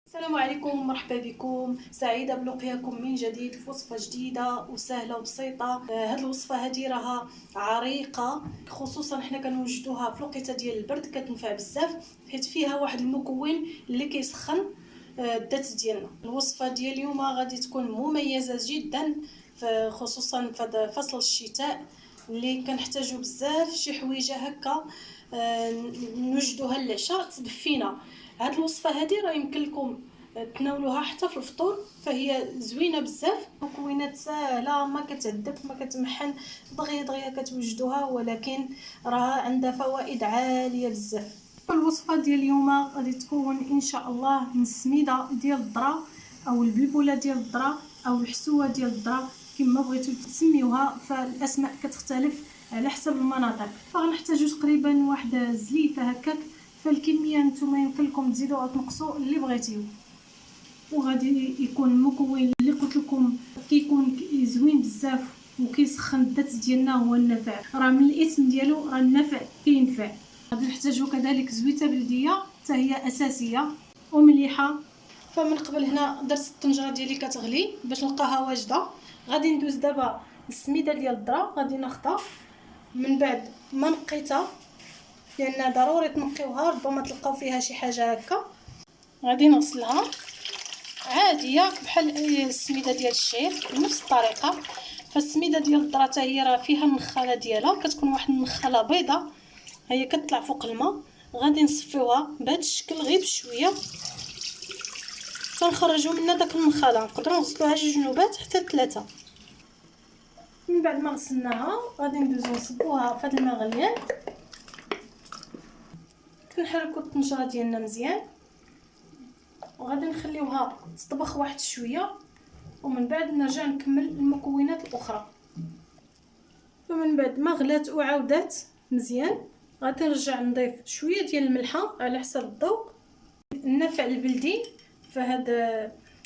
السلام عليكم، مرحبا بكم. سعيده بلقياكم من جديد في وصفه جديده وسهله وبسيطه. هاد الوصفه هذه راها عريقه، خصوصا حنا كنوجدوها في الوقيته ديال البرد، كتنفع بزاف حيت فيها واحد المكون اللي كيسخن الذات ديالنا. الوصفه ديال اليوم غادي تكون مميزه جدا، خصوصا في فصل الشتاء اللي كنحتاجو بزاف شي حويجه هكا نوجدوها للعشاء تدفينا. هاد الوصفه هذه راه يمكن لكم تناولوها حتى في الفطور، فهي زوينه بزاف، مكونات ساهله، ما كتعذب ما كتمحن، دغيا كتوجدوها، ولكن راه عندها فوائد عاليه بزاف. الوصفه ديال اليوم غادي تكون ان شاء الله من السميده ديال الذره او البلبوله ديال الذره او الحسوه ديال الذره، كما بغيتو تسميوها، فالاسماء كتختلف على حسب المناطق. فغنحتاجو تقريبا واحد زليفه هكاك، فالكميه نتوما يمكن لكم تزيدوا او تنقصوا اللي بغيتيو. وغادي يكون المكون اللي قلت لكم كيكون زوين بزاف وكيسخن الذات ديالنا هو النفع، راه من الاسم ديالو راه النفع كينفع. غادي نحتاجو كذلك زويته بلديه حتى هي اساسيه ومليحه. فمن قبل هنا درت الطنجره ديالي كتغلي باش نلقاها واجده. غادي ندوز دابا السميده ديال الذره، غادي ناخذها من بعد ما نقيتها، لان ضروري تنقيوها، ربما تلقاو فيها شي حاجه هكا. غادي نغسلها عاديه بحال اي السميده ديال الشعير بنفس الطريقه. فالسميده ديال الذره حتى هي راه فيها النخاله ديالها، كتكون واحد النخاله بيضه هي كتطلع فوق الماء. غادي نصفيوها بهذا الشكل غير بشويه، تنخرجوا منها داك النخاله. نقدروا نغسلوها 2 جنوبات حتى 3. من بعد ما غسلناها غادي ندوزو نصبوها في هذا الماء غليان، كنحركوا الطنجره ديالنا مزيان، وغادي نخليوها تطبخ واحد شويه، ومن بعد نرجع نكمل المكونات الاخرى. فمن بعد ما غلات وعاودات مزيان غادي نرجع نضيف شويه ديال الملحه على حسب الذوق. النفع البلدي فهاد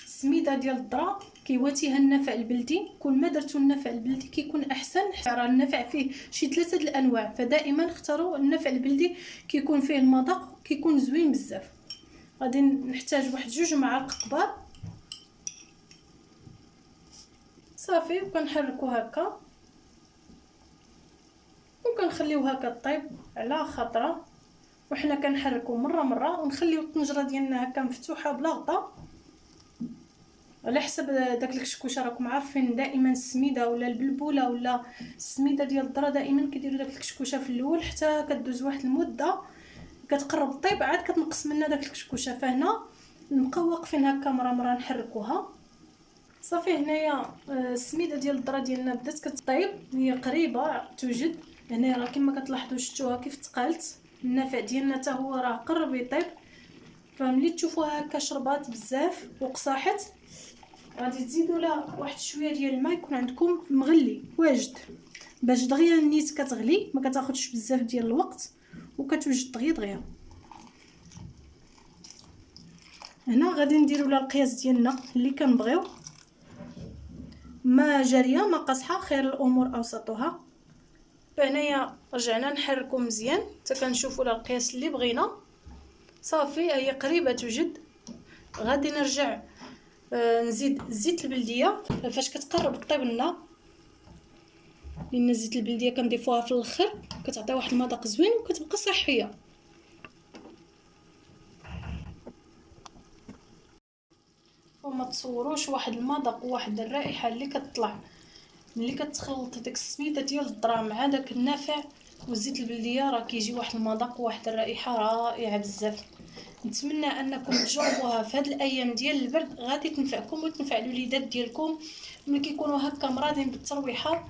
السميده ديال الذره كيواتيها النفع البلدي، كل ما درتو النفع البلدي كيكون احسن. راه النفع فيه شي 3 الانواع، فدائما اختاروا النفع البلدي، كيكون فيه المذاق كيكون زوين بزاف. غادي نحتاج واحد 2 معالق كبار صافي، وكنحركو هكا وكنخليوها كطيب على خطره، وحنا كنحركو مره ونخليو الطنجره ديالنا هكا مفتوحه بلا غطا على حسب داك الكشكوشه. راكم عارفين دائما السميده ولا البلبوله ولا السميده ديال الذره دائما كيديروا داك الكشكوشه في الاول حتى كدوز واحد المده كتقرب الطيب عاد كتنقص منها داك الكشكوشه. فهنا نبقاو واقفين هكا مره نحركوها صافي. هنايا السميده ديال الذره ديالنا بدات كتطيب، هي قريبه توجد. هنا راه كما كتلاحظوا شفتوها كيف تقالت، النفع ديالنا حتى هو راه قرب يطيب. فملي تشوفوها هكا شربات بزاف وقصاحت غادي تزيدوا لها واحد شويه ديال الماء يكون عندكم مغلي واجد، باش دغيا النيت كتغلي ما كتاخذش بزاف ديال الوقت وكتوجد دغيا. هنا غادي نديروا لها القياس ديالنا اللي كنبغيو، ما جاريه ما قاصحه، خير الامور اوسطها. فهنايا رجعنا نحركو مزيان حتى كنشوفوا لها القياس اللي بغينا صافي. هي قريبه توجد. غادي نرجع نزيد زيت البلديه فاش كتقرب طيب لنا، لان زيت البلديه كنضيفوها في الاخر كتعطي واحد المذاق زوين وكتبقى صحيه. وما تصوروش واحد المذاق وواحد الرائحه اللي كتطلع ملي كتخلط ديك السميده ديال الذره مع داك النافع وزيت البلديه، راه كيجي واحد المذاق وواحد الرائحه رائعه بزاف. نتمنى انكم تجربوها في هاد الايام ديال البرد، غادي تنفعكم وتنفع الوليدات ديالكم ملي كيكونوا هكا مرادين بالترويحه.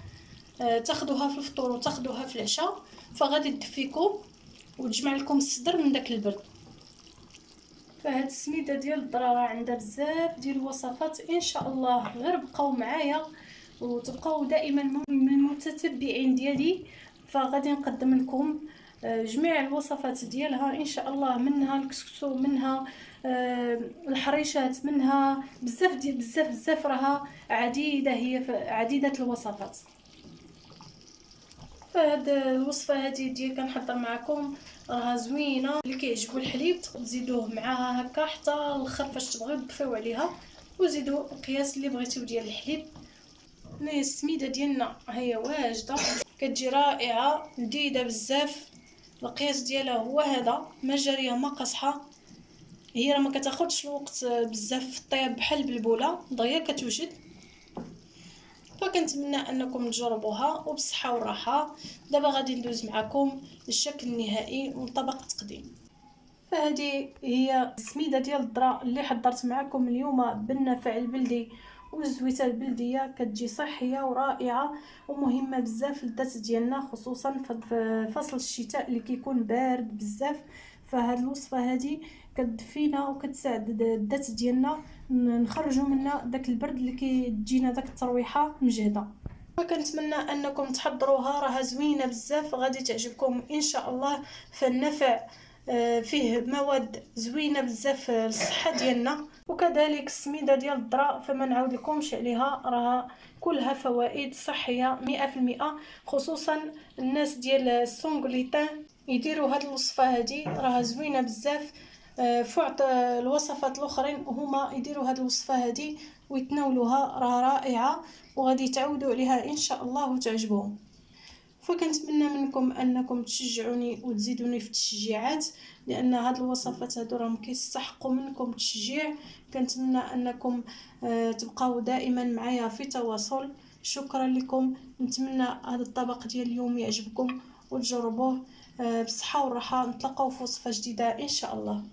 تاخذوها في الفطور وتاخذوها في العشاء، فغادي تدفيكم وتجمع لكم الصدر من داك البرد. فهاد السميده ديال الذره راه عندها بزاف ديال الوصفات ان شاء الله، غير بقاو معايا وتبقاو دائما من المتتبعين ديالي. فغادي نقدم لكم جميع الوصفات ديالها ان شاء الله، منها الكسكسو، منها الحريشات، منها بزاف ديال بزاف راها عديده، هي عديده الوصفات. فهاد الوصفه هذه ديال كنحضر معكم راها زوينه، اللي كيعجبو الحليب تقدروا تزيدوه معاها هكا حتى الاخر فاش تبغيو تضيفيو عليها، وزيدوا القياس اللي بغيتيو ديال الحليب. هنايا السميده ديالنا هي واجده، كتجي رائعه لذيذه بزاف. القياس ديالها هو هذا، ما جاريه ما قاصحه، هي راه ما كتاخذش الوقت بزاف في الطياب بحال البلبوله دغيا كتوجد. فكنتمنى انكم تجربوها وبالصحه والراحه. دابا غادي ندوز معكم للشكل النهائي وطبق التقديم. فهذه هي السميده ديال الذره اللي حضرت معكم اليوم بالنفع البلدي والزويته البلديه، كتجي صحيه ورائعه ومهمه بزاف للذات ديالنا، خصوصا في فصل الشتاء اللي كيكون بارد بزاف. فهاد الوصفه هذه كتدفينا وكتساعد الذات ديالنا نخرجوا منها داك البرد اللي كيجينا داك الترويحه مجهده. فكنتمنى انكم تحضروها، راها زوينه بزاف غادي تعجبكم ان شاء الله. فالنفع فيه مواد زوينه بزاف للصحه ديالنا، وكذلك السميده ديال الذره فما نعاود لكمش عليها، راها كلها فوائد صحيه 100%. خصوصا الناس ديال السونغليتان يديروا هاد الوصفه هذه، راها زوينه بزاف. فوق الوصفات الاخرين هما يديروا هاد الوصفه هذه ويتناولوها، راها رائعه وغادي تعودوا عليها ان شاء الله وتعجبهم. فكنتمنى منكم انكم تشجعوني وتزيدوني في التشجيعات، لان هاد الوصفات هادو راهم كيستحقوا منكم التشجيع. كنتمنى انكم تبقاو دائما معايا في تواصل. شكرا لكم، نتمنى هذا الطبق ديال اليوم يعجبكم وتجربوه. بالصحه والراحه، نتلاقاو في وصفه جديده ان شاء الله.